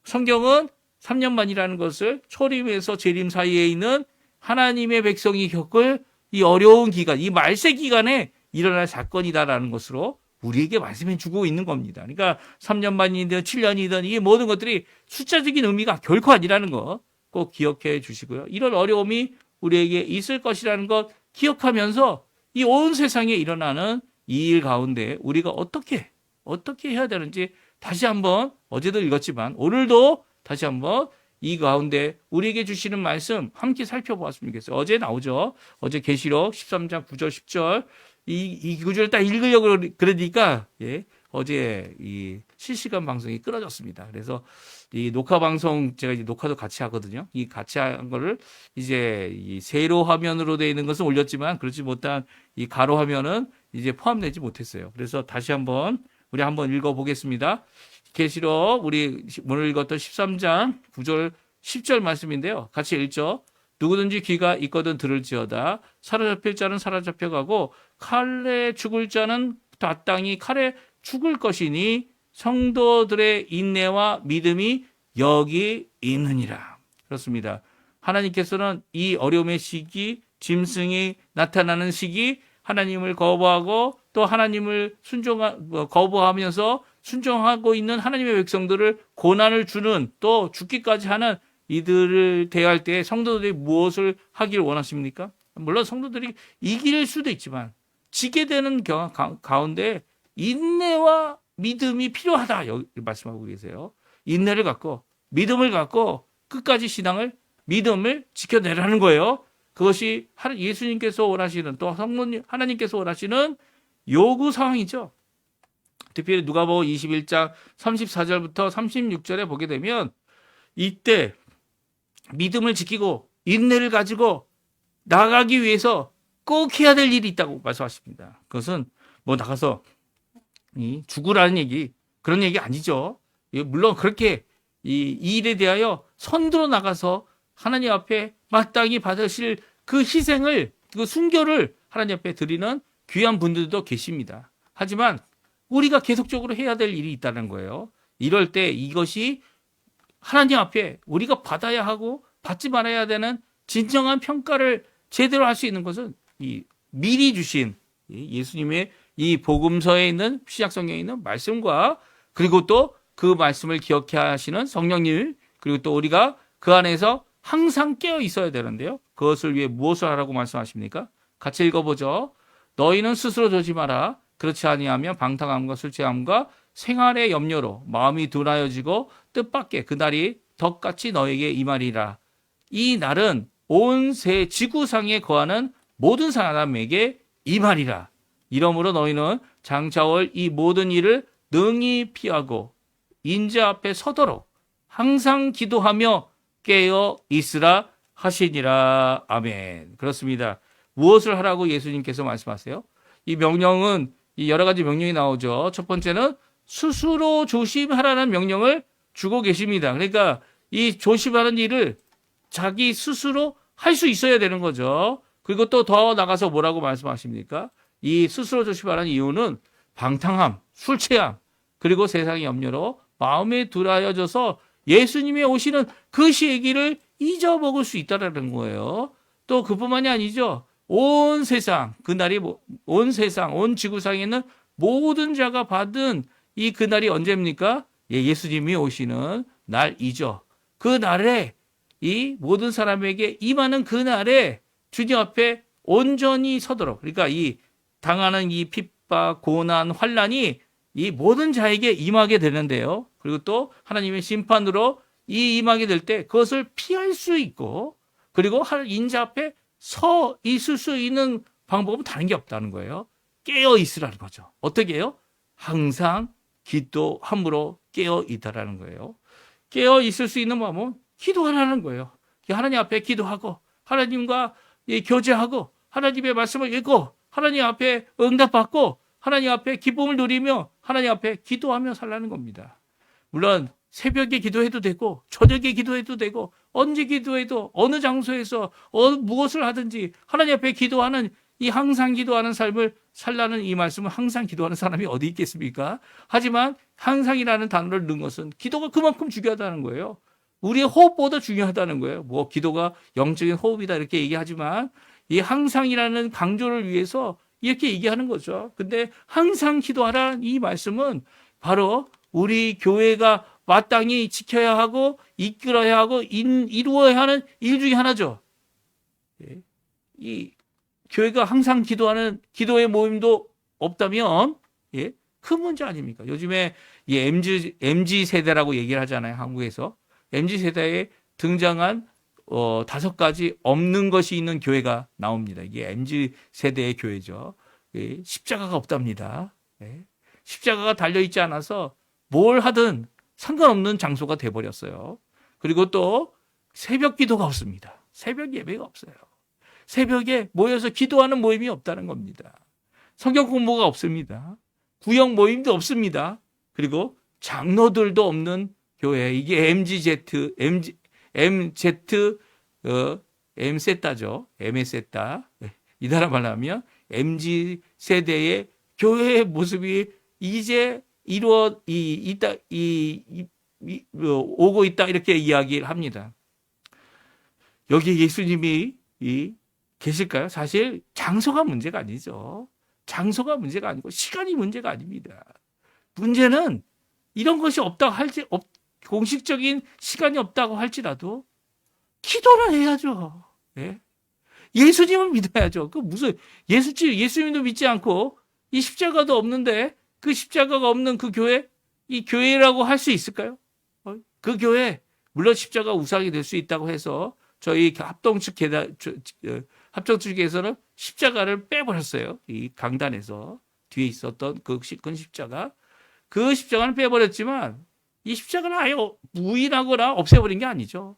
성경은 3년 반이라는 것을 초림에서 재림 사이에 있는 하나님의 백성이 겪을 이 어려운 기간, 이 말세 기간에 일어날 사건이다라는 것으로 우리에게 말씀해 주고 있는 겁니다. 그러니까 3년 반이든 7년이든 이 모든 것들이 숫자적인 의미가 결코 아니라는 거 꼭 기억해 주시고요. 이런 어려움이 우리에게 있을 것이라는 것 기억하면서 이 온 세상에 일어나는 이 일 가운데 우리가 어떻게 해야 되는지 다시 한번 어제도 읽었지만 오늘도 다시 한번 이 가운데 우리에게 주시는 말씀 함께 살펴보았으면 좋겠어요. 어제 나오죠. 어제 계시록 13장 9절 10절 이 구절을 딱 읽으려고 그러니까 어제 이 실시간 방송이 끊어졌습니다. 그래서 이 녹화 방송 제가 이제 녹화도 같이 하거든요. 이 같이 한 거를 이제 이 세로 화면으로 되어 있는 것은 올렸지만 그렇지 못한 이 가로 화면은 이제 포함되지 못했어요. 그래서 다시 한번 우리 한번 읽어보겠습니다. 계시록 우리 오늘 읽었던 13장 9절 10절 말씀인데요. 같이 읽죠. 누구든지 귀가 있거든 들을지어다. 사로잡힐 자는 사로잡혀가고 칼에 죽을 자는 마땅히 칼에 죽을 것이니 성도들의 인내와 믿음이 여기 있느니라. 그렇습니다. 하나님께서는 이 어려움의 시기, 짐승이 나타나는 시기, 하나님을 거부하고 또 하나님을 거부하면서 순종하고 있는 하나님의 백성들을 고난을 주는 또 죽기까지 하는 이들을 대할 때 성도들이 무엇을 하길 원하십니까? 물론 성도들이 이길 수도 있지만 지게 되는 가운데 인내와 믿음이 필요하다. 여기 말씀하고 계세요. 인내를 갖고 믿음을 갖고 끝까지 신앙을 믿음을 지켜내라는 거예요. 그것이 예수님께서 원하시는 또 성모님 하나님께서 원하시는 요구 상황이죠. 특별히 누가복음 21장 34절부터 36절에 보게 되면 이때 믿음을 지키고 인내를 가지고 나가기 위해서 꼭 해야 될 일이 있다고 말씀하십니다. 그것은 뭐 나가서 죽으라는 얘기 그런 얘기 아니죠. 물론 그렇게 이 일에 대하여 선두로 나가서 하나님 앞에 마땅히 받으실 그 희생을 그 순교를 하나님 앞에 드리는 귀한 분들도 계십니다. 하지만 우리가 계속적으로 해야 될 일이 있다는 거예요. 이럴 때 이것이 하나님 앞에 우리가 받아야 하고 받지 말아야 되는 진정한 평가를 제대로 할 수 있는 것은 이 미리 주신 예수님의 이 복음서에 있는 신약성경에 있는 말씀과 그리고 또 그 말씀을 기억해 하시는 성령님 그리고 또 우리가 그 안에서 항상 깨어 있어야 되는데요. 그것을 위해 무엇을 하라고 말씀하십니까? 같이 읽어보죠. 너희는 스스로 조지 마라. 그렇지 아니하면 방탕함과 술 취함과 생활의 염려로 마음이 둔하여지고 뜻밖의 그날이 덕같이 너에게 임하리라. 이 날은 온 새 지구상에 거하는 모든 사람에게 임하리라. 이러므로 너희는 장차올 이 모든 일을 능히 피하고 인자 앞에 서도록 항상 기도하며 깨어 있으라 하시니라. 아멘. 그렇습니다. 무엇을 하라고 예수님께서 말씀하세요? 이 명령은 이 여러 가지 명령이 나오죠. 첫 번째는 스스로 조심하라는 명령을 주고 계십니다. 그러니까 이 조심하는 일을 자기 스스로 할 수 있어야 되는 거죠. 그리고 또 더 나가서 뭐라고 말씀하십니까? 이 스스로 조심하라는 이유는 방탕함, 술 취함, 그리고 세상의 염려로 마음에 둘하여져서 예수님의 오시는 그 시기를 잊어먹을 수 있다는 거예요. 또 그뿐만이 아니죠. 온 세상, 그날이 온 세상, 온 지구상에 있는 모든 자가 받은 이 그날이 언제입니까? 예수님이 오시는 날이죠. 그 날에 이 모든 사람에게 임하는 그 날에 주님 앞에 온전히 서도록, 그러니까 이 당하는 이 핍박, 고난, 환난이 이 모든 자에게 임하게 되는데요. 그리고 또 하나님의 심판으로 이 임하게 될 때 그것을 피할 수 있고, 그리고 인자 앞에 서 있을 수 있는 방법은 다른 게 없다는 거예요. 깨어 있으라는 거죠. 어떻게 해요? 항상 기도함으로 깨어 있다라는 거예요. 깨어 있을 수 있는 방법은 기도하라는 거예요. 하나님 앞에 기도하고 하나님과 교제하고 하나님의 말씀을 읽고 하나님 앞에 응답받고 하나님 앞에 기쁨을 누리며 하나님 앞에 기도하며 살라는 겁니다. 물론 새벽에 기도해도 되고 저녁에 기도해도 되고 언제 기도해도 어느 장소에서 무엇을 하든지 하나님 앞에 기도하는 이 항상 기도하는 삶을 살라는 이 말씀은 항상 기도하는 사람이 어디 있겠습니까? 하지만 항상이라는 단어를 넣은 것은 기도가 그만큼 중요하다는 거예요. 우리의 호흡보다 중요하다는 거예요. 뭐 기도가 영적인 호흡이다 이렇게 얘기하지만 이 항상이라는 강조를 위해서 이렇게 얘기하는 거죠. 근데 항상 기도하라는 이 말씀은 바로 우리 교회가 마땅히 지켜야 하고 이끌어야 하고 이루어야 하는 일 중에 하나죠. 이 교회가 항상 기도하는 기도의 모임도 없다면 큰 문제 아닙니까? 요즘에 이 MZ 세대라고 얘기를 하잖아요. 한국에서. MZ 세대에 등장한 5가지 없는 것이 있는 교회가 나옵니다. 이게 MZ 세대의 교회죠. 십자가가 없답니다. 십자가가 달려있지 않아서 뭘 하든 상관없는 장소가 돼버렸어요. 그리고 또 새벽 기도가 없습니다. 새벽 예배가 없어요. 새벽에 모여서 기도하는 모임이 없다는 겁니다. 성경 공부가 없습니다. 구역 모임도 없습니다. 그리고 장로들도 없는 교회. 이게 MZ죠. MS다. 이 나라 말로 하면 MZ 세대의 교회의 모습이 이제 오고 있다 이렇게 이야기를 합니다. 여기 예수님이 계실까요? 사실 장소가 문제가 아니죠. 장소가 문제가 아니고 시간이 문제가 아닙니다. 문제는 이런 것이 공식적인 시간이 없다고 할지라도 기도를 해야죠. 예수님을 믿어야죠. 예수님도 믿지 않고 이 십자가도 없는데 그 십자가가 없는 그 교회, 이 교회라고 할 수 있을까요? 그 교회, 물론 십자가 우상이 될 수 있다고 해서 저희 합동 측에서는 십자가를 빼버렸어요. 이 강단에서 뒤에 있었던 그 큰 십자가. 그 십자가는 빼버렸지만 이 십자가는 아예 무인하거나 없애버린 게 아니죠.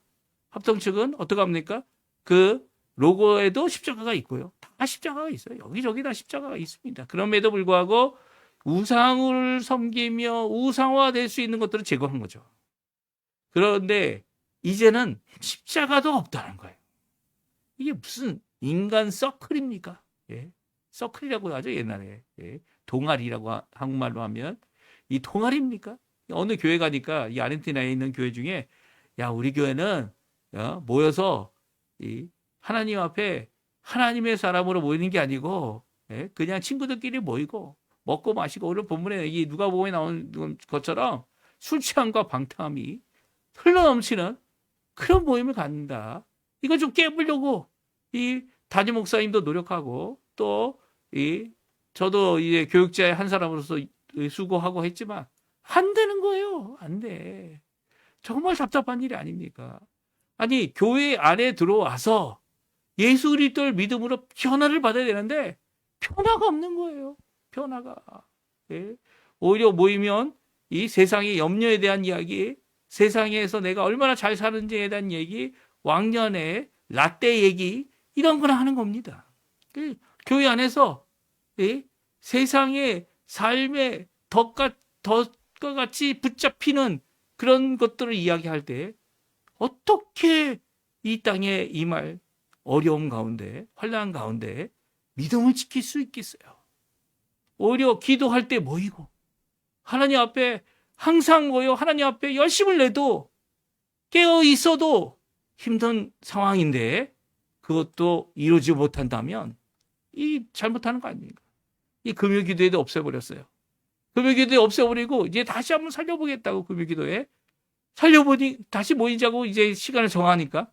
합동 측은 어떻게 합니까? 그 로고에도 십자가가 있고요. 다 십자가가 있어요. 여기저기 다 십자가가 있습니다. 그럼에도 불구하고 우상을 섬기며 우상화될 수 있는 것들을 제거한 거죠. 그런데 이제는 십자가도 없다는 거예요. 이게 무슨 인간 서클입니까? 서클이라고 하죠, 옛날에. 동아리라고 한국말로 하면. 이 동아리입니까? 어느 교회 가니까 이 아르헨티나에 있는 교회 중에 야, 우리 교회는 모여서 이 하나님 앞에 하나님의 사람으로 모이는 게 아니고 그냥 친구들끼리 모이고 먹고 마시고 오늘 본문에 이 누가복음에 나온 것처럼 술 취함과 방탕함이 흘러넘치는 그런 모임을 갖는다. 이거 좀 깨보려고 이 담임 목사님도 노력하고 또 저도 이제 교육자의 한 사람으로서 수고하고 했지만 안 되는 거예요. 안 돼. 정말 답답한 일이 아닙니까? 아니 교회 안에 들어와서 예수 그리스도를 믿음으로 변화를 받아야 되는데 변화가 없는 거예요. 변화가. 오히려 모이면 이 세상의 염려에 대한 이야기, 세상에서 내가 얼마나 잘 사는지에 대한 얘기, 왕년의 라떼 얘기 이런 거나 하는 겁니다. 교회 안에서 세상의 삶의 덫과 같이 붙잡히는 그런 것들을 이야기할 때 어떻게 이 땅에 임할 어려움 가운데, 환난 가운데 믿음을 지킬 수 있겠어요? 오히려 기도할 때 모이고 하나님 앞에 항상 모여 하나님 앞에 열심을 내도 깨어 있어도 힘든 상황인데 그것도 이루지 못한다면 이 잘못하는 거 아닙니까? 이 금요기도회도 없애버렸어요. 금요기도회 없애버리고 이제 다시 한번 살려보겠다고 금요기도회 살려보니 다시 모이자고 이제 시간을 정하니까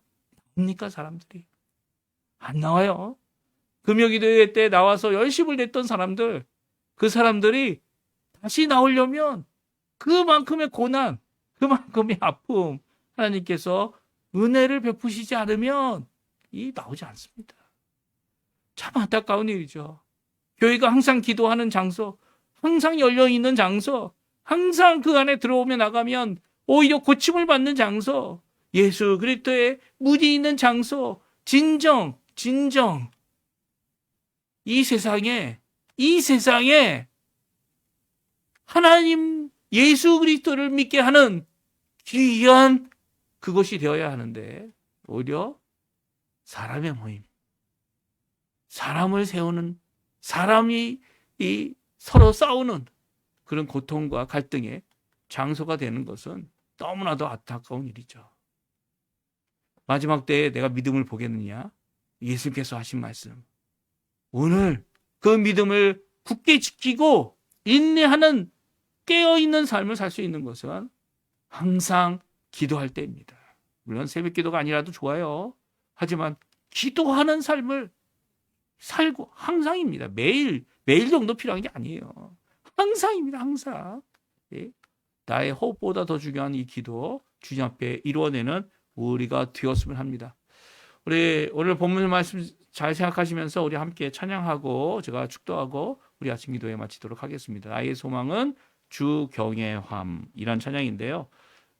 뭡니까 사람들이 안 나와요. 금요기도회 때 나와서 열심을 냈던 사람들 그 사람들이 다시 나오려면 그만큼의 고난 그만큼의 아픔 하나님께서 은혜를 베푸시지 않으면 이 나오지 않습니다. 참 안타까운 일이죠. 교회가 항상 기도하는 장소, 항상 열려있는 장소, 항상 그 안에 들어오며 나가면 오히려 고침을 받는 장소, 예수 그리스도의 무디 있는 장소, 진정 이 세상에 하나님 예수 그리스도를 믿게 하는 귀한 그것이 되어야 하는데 오히려 사람의 모임, 사람을 세우는 사람이 이 서로 싸우는 그런 고통과 갈등의 장소가 되는 것은 너무나도 안타까운 일이죠. 마지막 때에 내가 믿음을 보겠느냐? 예수님께서 하신 말씀. 오늘 그 믿음을 굳게 지키고 인내하는 깨어있는 삶을 살 수 있는 것은 항상 기도할 때입니다. 물론 새벽 기도가 아니라도 좋아요. 하지만 기도하는 삶을 살고 항상입니다. 매일 정도 필요한 게 아니에요. 항상입니다. 항상. 예? 나의 호흡보다 더 중요한 이 기도 주님 앞에 이루어내는 우리가 되었으면 합니다. 우리 오늘 본문 말씀 잘 생각하시면서 우리 함께 찬양하고 제가 축도하고 우리 아침 기도에 마치도록 하겠습니다. 나의 소망은 주 경외함이란 찬양인데요.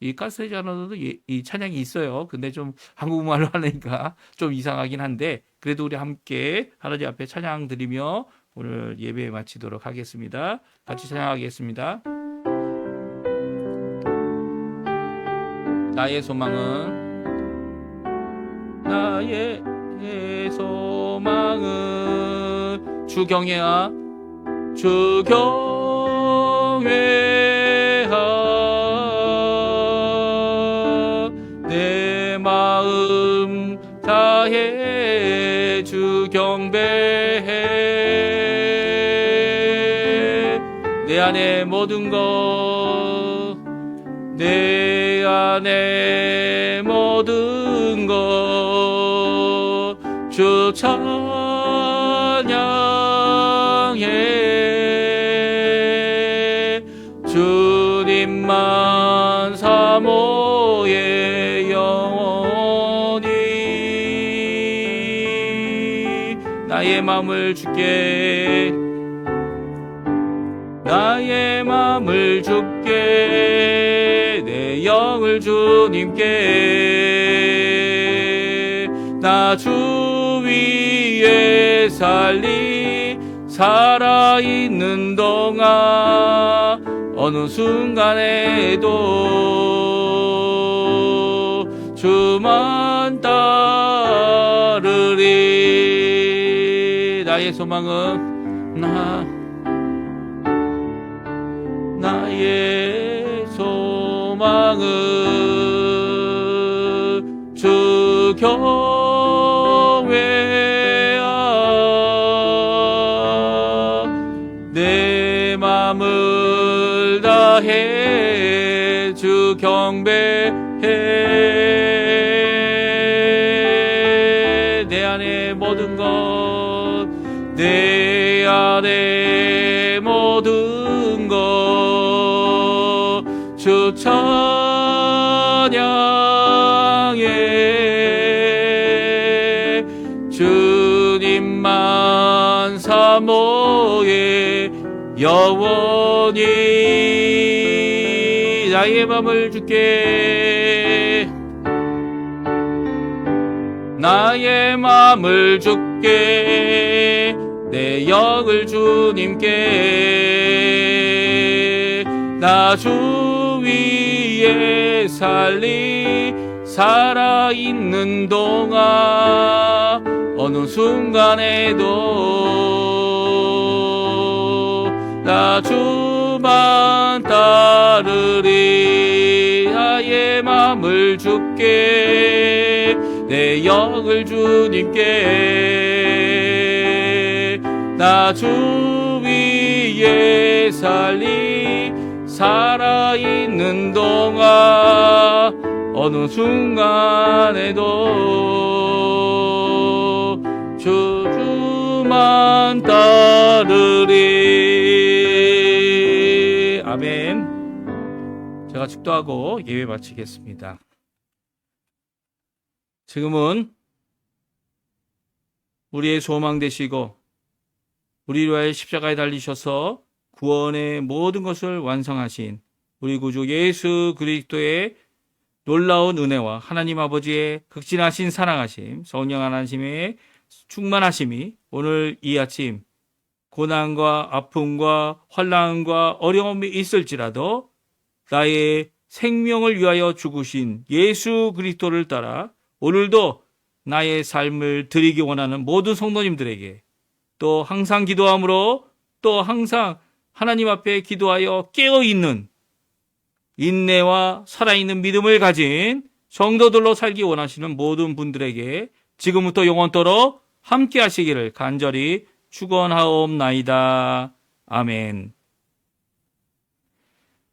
이 가스레지아너도 이 찬양이 있어요. 근데 좀 한국말로 하니까 좀 이상하긴 한데 그래도 우리 함께 하나님 앞에 찬양 드리며 오늘 예배 마치도록 하겠습니다. 같이 찬양하겠습니다. 나의 소망은 주 경외함 주 경외함 내 마음 다해 주 경배해 내 안에 모든 것 내 안에 모든 것 주 찬양해 주님만 사모해 영원히 나의 마음을 주께 나의 마음을 주께 내 영을 주님께 나 주 위에 살리 살아있는 동안 어느 순간에도 주만 따르리 나의 소망은 나의 소망은 주 경외함 내 맘을 다해 주 경배해 내 안에 모든 것 내 안에 모든 것 주 찬양해 주님만 사모해 영원히 나의 맘을 주께 나의 맘을 주께 내 영을 주님께 나 주 위에 살리 살아있는 동안 어느 순간에도 나 주만 따르리. 나의 맘을 주께 내 영을 주님께 나 주 위에 살리. 살아있는 동안 어느 순간에도 주만 따르리. 아멘. 제가 축도하고 예배 마치겠습니다. 지금은 우리의 소망 되시고 우리를 위하여 십자가에 달리셔서 구원의 모든 것을 완성하신 우리 구주 예수 그리스도의 놀라운 은혜와 하나님 아버지의 극진하신 사랑하심, 성령 하나님의 충만하심이 오늘 이 아침 고난과 아픔과 환난과 어려움이 있을지라도 나의 생명을 위하여 죽으신 예수 그리스도를 따라 오늘도 나의 삶을 드리기 원하는 모든 성도님들에게 또 항상 기도함으로 또 항상 하나님 앞에 기도하여 깨어있는 인내와 살아있는 믿음을 가진 성도들로 살기 원하시는 모든 분들에게 지금부터 영원토록 함께 하시기를 간절히 축원하옵나이다. 아멘.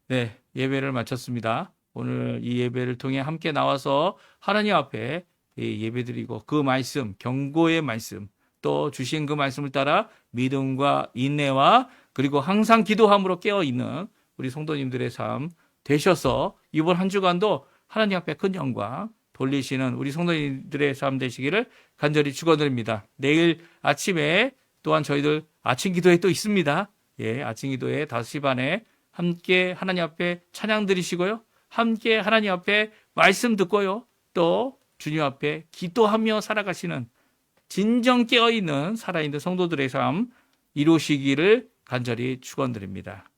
네, 예배를 마쳤습니다. 오늘 이 예배를 통해 함께 나와서 하나님 앞에 예배드리고 그 말씀, 경고의 말씀, 또 주신 그 말씀을 따라 믿음과 인내와 그리고 항상 기도함으로 깨어있는 우리 성도님들의 삶 되셔서 이번 한 주간도 하나님 앞에 큰 영광 돌리시는 우리 성도님들의 삶 되시기를 간절히 축원드립니다. 내일 아침에 또한 저희들 아침 기도회 또 있습니다. 예, 아침 기도회 5시 반에 함께 하나님 앞에 찬양 드리시고요. 함께 하나님 앞에 말씀 듣고요. 또 주님 앞에 기도하며 살아가시는 진정 깨어있는 살아있는 성도들의 삶 이루시기를 간절히 축원드립니다.